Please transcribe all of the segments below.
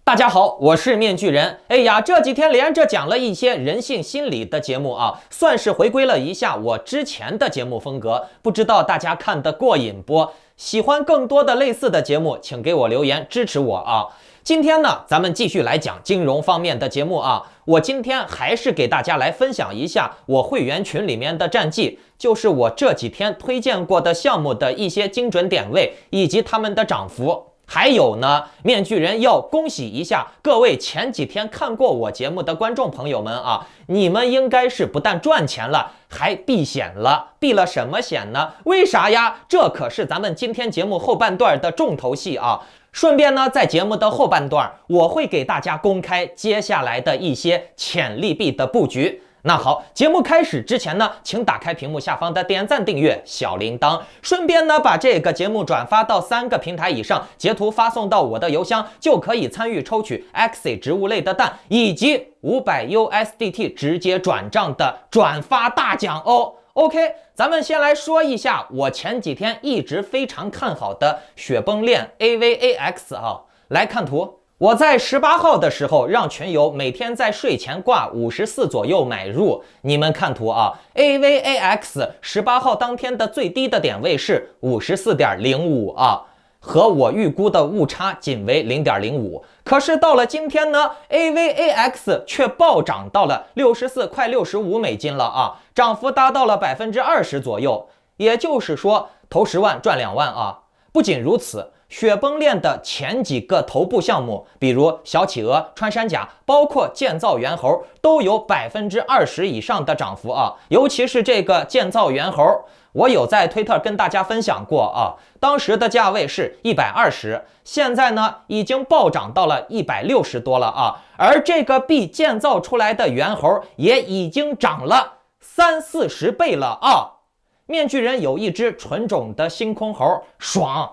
大家好，我是面具人。哎呀，这几天连着讲了一些人性心理的节目啊，算是回归了一下我之前的节目风格，不知道大家看得过瘾不？喜欢更多的类似的节目，请给我留言支持我啊。今天呢，咱们继续来讲金融方面的节目啊。我今天还是给大家来分享一下我会员群里面的战绩，就是我这几天推荐过的项目的一些精准点位以及它们的涨幅。还有呢，面具人要恭喜一下各位前几天看过我节目的观众朋友们啊，你们应该是不但赚钱了，还避险了。避了什么险呢？为啥呀？这可是咱们今天节目后半段的重头戏啊。顺便呢，在节目的后半段，我会给大家公开接下来的一些潜力币的布局。那好，节目开始之前呢，请打开屏幕下方的点赞、订阅、小铃铛，顺便呢把这个节目转发到3个平台以上，截图发送到我的邮箱，就可以参与抽取 Axie 植物类的蛋以及500 USDT 直接转账的转发大奖哦。OK， 咱们先来说一下我前几天一直非常看好的雪崩链 AVAX 啊，来看图。我在18号的时候让群友每天在睡前挂54左右买入，你们看图啊 ，AVAX 18号当天的最低的点位是 54.05 啊，和我预估的误差仅为 0.05。可是到了今天呢 ，AVAX 却暴涨到了64快65美金了啊，涨幅达到了20%左右，也就是说投10万赚2万啊。不仅如此，雪崩链的前几个头部项目，比如小企鹅、穿山甲，包括建造猿猴，都有20%以上的涨幅啊！尤其是这个建造猿猴，我有在推特跟大家分享过啊，当时的价位是120，现在呢已经暴涨到了160多了啊！而这个币建造出来的猿猴也已经涨了30-40倍了啊！面具人有一只纯种的星空猴，爽！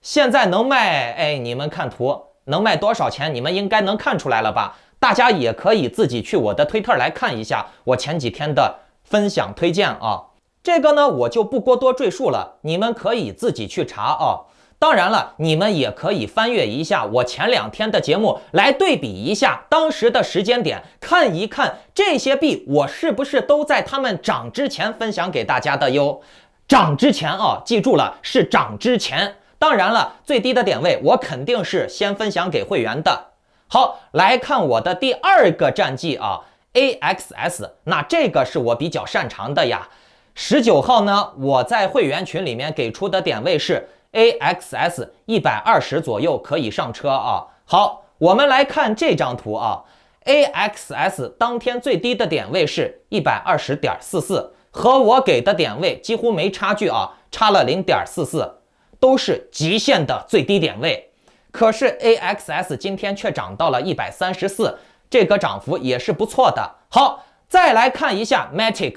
现在能卖，哎，你们看图能卖多少钱？你们应该能看出来了吧？大家也可以自己去我的推特来看一下我前几天的分享推荐啊。这个呢，我就不过多赘述了，你们可以自己去查啊。当然了，你们也可以翻阅一下我前2天的节目，来对比一下当时的时间点，看一看这些币我是不是都在它们涨之前分享给大家的哟。涨之前啊，记住了，是涨之前。当然了，最低的点位我肯定是先分享给会员的。好，来看我的第2个战绩啊 ，AXS， 那这个是我比较擅长的呀。19号呢，我在会员群里面给出的点位是 AXS 120左右可以上车啊。好，我们来看这张图啊 ，AXS 当天最低的点位是 120.44， 和我给的点位几乎没差距啊，差了 0.44。都是极限的最低点位，可是 AXS 今天却涨到了134，这个涨幅也是不错的。好，再来看一下 Matic，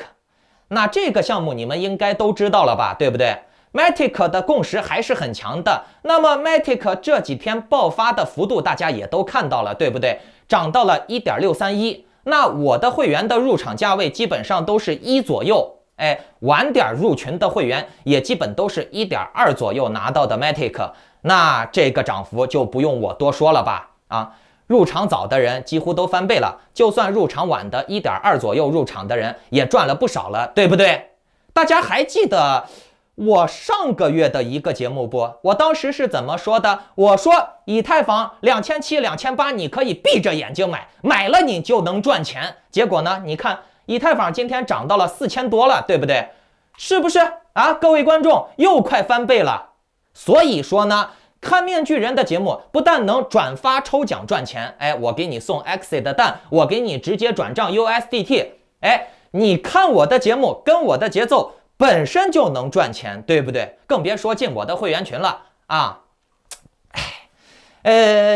那这个项目你们应该都知道了吧，对不对？ Matic 的共识还是很强的，那么 Matic 这几天爆发的幅度大家也都看到了，对不对？涨到了 1.631， 那我的会员的入场价位基本上都是1左右。哎，晚点入群的会员也基本都是 1.2 左右拿到的 Matic， 那这个涨幅就不用我多说了吧？啊，入场早的人几乎都翻倍了，就算入场晚的 1.2 左右入场的人也赚了不少了，对不对？大家还记得我上个月的一个节目不？我当时是怎么说的？我说以太坊2700、2800你可以闭着眼睛买，买了你就能赚钱。结果呢，你看以太坊今天涨到了4000多了，对不对？是不是啊？各位观众又快翻倍了。所以说呢，看面具人的节目不但能转发抽奖赚钱，哎，我给你送 Axie 的蛋，我给你直接转账 USDT， 哎，你看我的节目跟我的节奏本身就能赚钱，对不对？更别说进我的会员群了啊。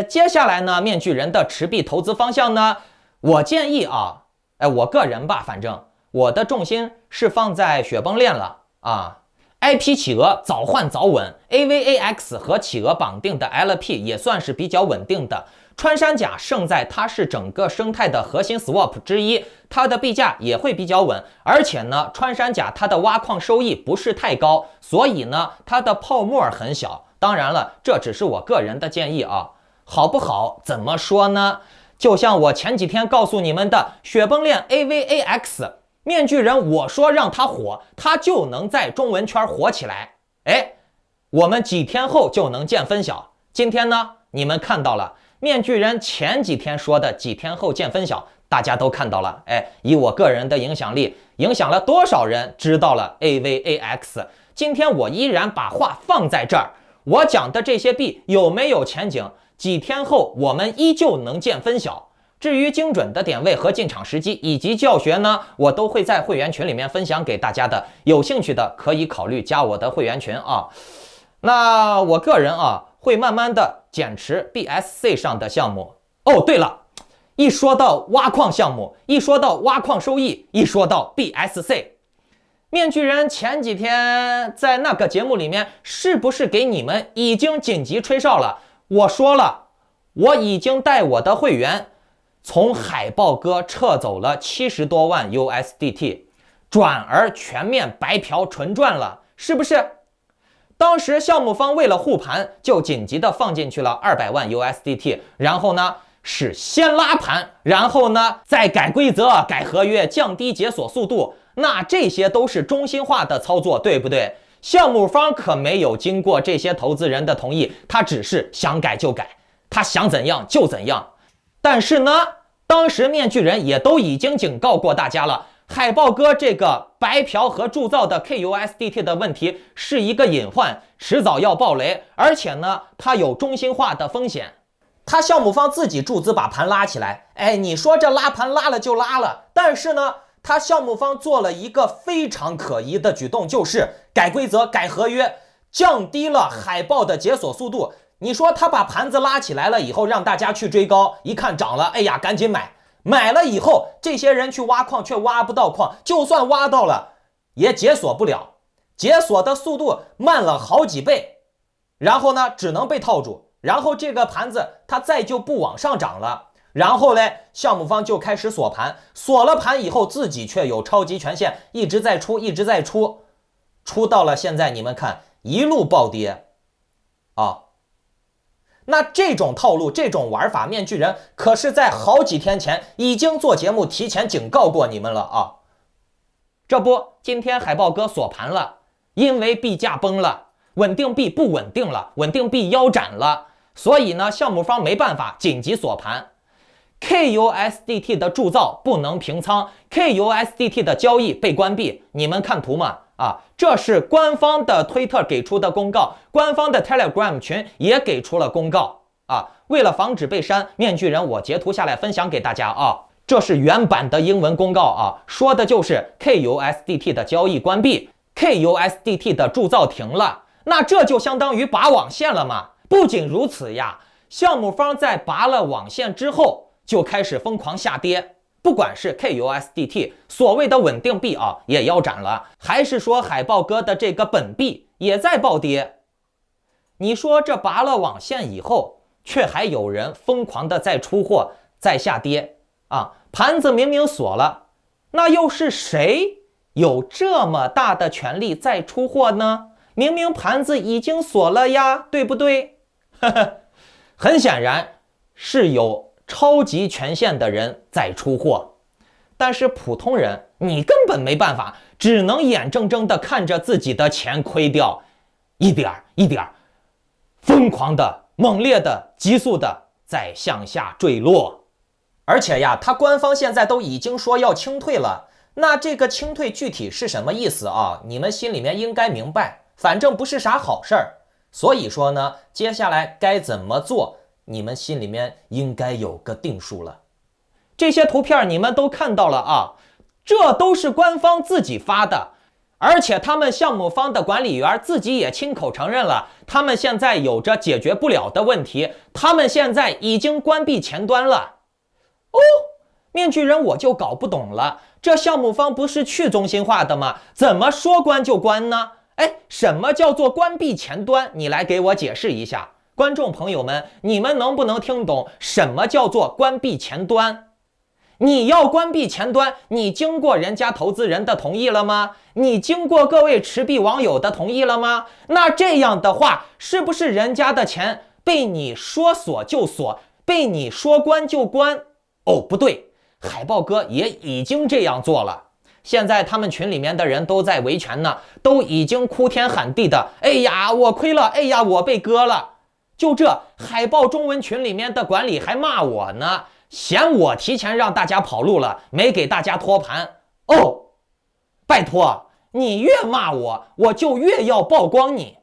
接下来呢，面具人的持币投资方向呢，我建议啊。我个人吧，反正我的重心是放在雪崩链了啊。IP 企鹅早换早稳 ，AVAX 和企鹅绑定的 LP 也算是比较稳定的。穿山甲胜在它是整个生态的核心 swap 之一，它的币价也会比较稳，而且呢，穿山甲它的挖矿收益不是太高，所以呢，它的泡沫很小。当然了，这只是我个人的建议啊。好不好？怎么说呢？就像我前几天告诉你们的雪崩链 AVAX 面具人，我说让他火，他就能在中文圈火起来。哎，我们几天后就能见分晓。今天呢，你们看到了面具人前几天说的几天后见分晓，大家都看到了。哎，以我个人的影响力，影响了多少人知道了 AVAX。今天我依然把话放在这儿，我讲的这些币有没有前景？几天后我们依旧能见分晓。至于精准的点位和进场时机以及教学呢，我都会在会员群里面分享给大家的。有兴趣的可以考虑加我的会员群啊。那我个人会慢慢的减持 BSC 上的项目。哦，对了，一说到挖矿项目，一说到挖矿收益，一说到 BSC， 面具人前几天在那个节目里面是不是给你们已经紧急吹哨了？我说了，我已经带我的会员从海豹哥撤走了70多万 USDT， 转而全面白嫖纯赚了，是不是？当时项目方为了护盘，就紧急的放进去了200万 USDT， 然后呢是先拉盘，然后呢再改规则、改合约、降低解锁速度，那这些都是中心化的操作，对不对？项目方可没有经过这些投资人的同意，他只是想改就改，他想怎样就怎样。但是呢，当时面具人也都已经警告过大家了，海豹哥这个白嫖和铸造的 KUSDT 的问题是一个隐患，迟早要爆雷，而且呢，它有中心化的风险。他项目方自己注资把盘拉起来，哎，你说这拉盘拉了就拉了，但是呢，他项目方做了一个非常可疑的举动，就是改规则、改合约，降低了海豹的解锁速度。你说他把盘子拉起来了以后，让大家去追高，一看涨了，哎呀，赶紧买。买了以后，这些人去挖矿却挖不到矿，就算挖到了，也解锁不了，解锁的速度慢了好几倍。然后呢，只能被套住，然后这个盘子它再就不往上涨了。然后嘞，项目方就开始锁盘，锁了盘以后，自己却有超级权限，一直在出，一直在出，出到了现在，你们看一路暴跌啊。那这种套路，这种玩法，面具人可是在好几天前已经做节目提前警告过你们了啊。这不，今天海豹哥锁盘了，因为币价崩了，稳定币不稳定了，稳定币腰斩了，所以呢，项目方没办法紧急锁盘。KUSDT 的铸造不能平仓， KUSDT 的交易被关闭。你们看图吗？这是官方的推特给出的公告，官方的 Telegram 群也给出了公告为了防止被删，面具人我截图下来分享给大家这是原版的英文公告说的就是 KUSDT 的交易关闭， KUSDT 的铸造停了，那这就相当于拔网线了嘛。不仅如此呀，项目方在拔了网线之后就开始疯狂下跌，不管是 KUSDT 所谓的稳定币也腰斩了，还是说海豹哥的这个本币也在暴跌。你说这拔了网线以后，却还有人疯狂的在出货，在下跌盘子明明锁了，那又是谁有这么大的权利在出货呢？明明盘子已经锁了呀，对不对？很显然是有超级权限的人在出货，但是普通人你根本没办法，只能眼睁睁地看着自己的钱亏掉，一点一点疯狂的、猛烈的、急速的在向下坠落。而且呀，他官方现在都已经说要清退了，那这个清退具体是什么意思你们心里面应该明白，反正不是啥好事儿。所以说呢，接下来该怎么做，你们心里面应该有个定数了。这些图片你们都看到了这都是官方自己发的，而且他们项目方的管理员自己也亲口承认了，他们现在有着解决不了的问题，他们现在已经关闭前端了。面具人我就搞不懂了，这项目方不是去中心化的吗？怎么说关就关呢？什么叫做关闭前端？你来给我解释一下。观众朋友们，你们能不能听懂什么叫做关闭前端？你要关闭前端，你经过人家投资人的同意了吗？你经过各位持币网友的同意了吗？那这样的话，是不是人家的钱被你说锁就锁，被你说关就关。哦，不对，海豹哥也已经这样做了。现在他们群里面的人都在维权呢，都已经哭天喊地的，哎呀，我亏了，哎呀，我被割了。就这，海豹中文群里面的管理还骂我呢，嫌我提前让大家跑路了，没给大家托盘。哦，拜托，你越骂我，我就越要曝光你。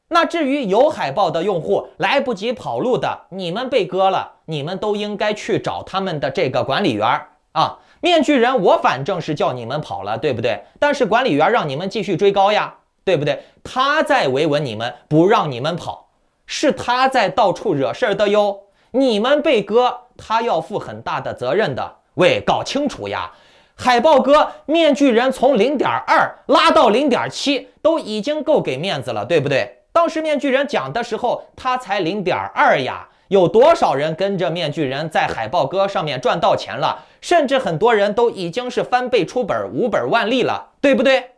那至于有海豹的用户来不及跑路的，你们被割了，你们都应该去找他们的这个管理员啊。面具人，我反正是叫你们跑了，对不对？但是管理员让你们继续追高呀，对不对？他在维稳你们，不让你们跑，是他在到处惹事儿的哟。你们被割，他要负很大的责任的。喂，搞清楚呀！海豹哥，面具人从0.2拉到0.7，都已经够给面子了，对不对？当时面具人讲的时候，他才0.2呀。有多少人跟着面具人在海豹哥上面赚到钱了？甚至很多人都已经是翻倍出本5本万利了，对不对？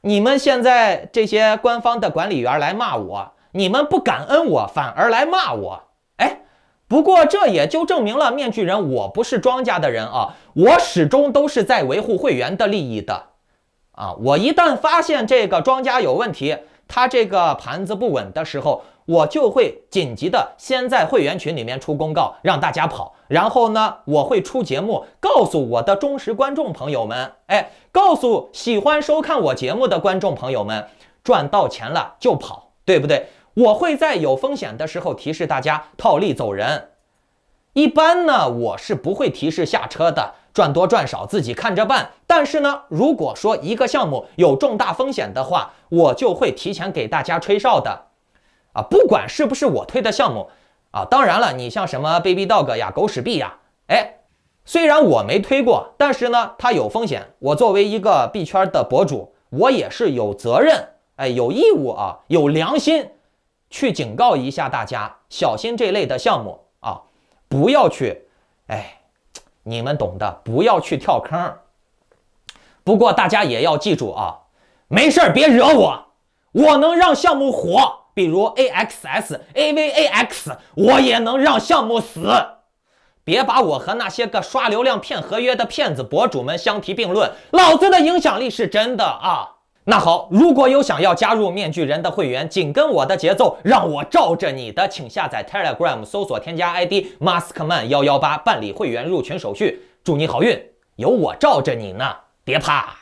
你们现在这些官方的管理员来骂我，你们不感恩我，反而来骂我。哎，不过这也就证明了面具人我不是庄家的人啊，我始终都是在维护会员的利益的啊。我一旦发现这个庄家有问题，他这个盘子不稳的时候，我就会紧急的先在会员群里面出公告，让大家跑。然后呢，我会出节目告诉我的忠实观众朋友们，告诉喜欢收看我节目的观众朋友们，赚到钱了就跑，对不对？我会在有风险的时候提示大家套利走人。一般呢，我是不会提示下车的，赚多赚少自己看着办。但是呢，如果说一个项目有重大风险的话，我就会提前给大家吹哨的。不管是不是我推的项目当然了，你像什么 Baby Dog 呀、狗屎币呀，虽然我没推过，但是呢，它有风险。我作为一个币圈的博主，我也是有责任，有义务有良心去警告一下大家，小心这类的项目不要去，你们懂的，不要去跳坑。不过大家也要记住没事别惹我，我能让项目火。比如 AXS、AVAX， 我也能让项目死。别把我和那些个刷流量骗合约的骗子博主们相提并论，老子的影响力是真的那好，如果有想要加入面具人的会员，紧跟我的节奏，让我罩着你的，请下载 Telegram， 搜索添加 ID Maskman118，办理会员入群手续。祝你好运，有我罩着你呢，别怕。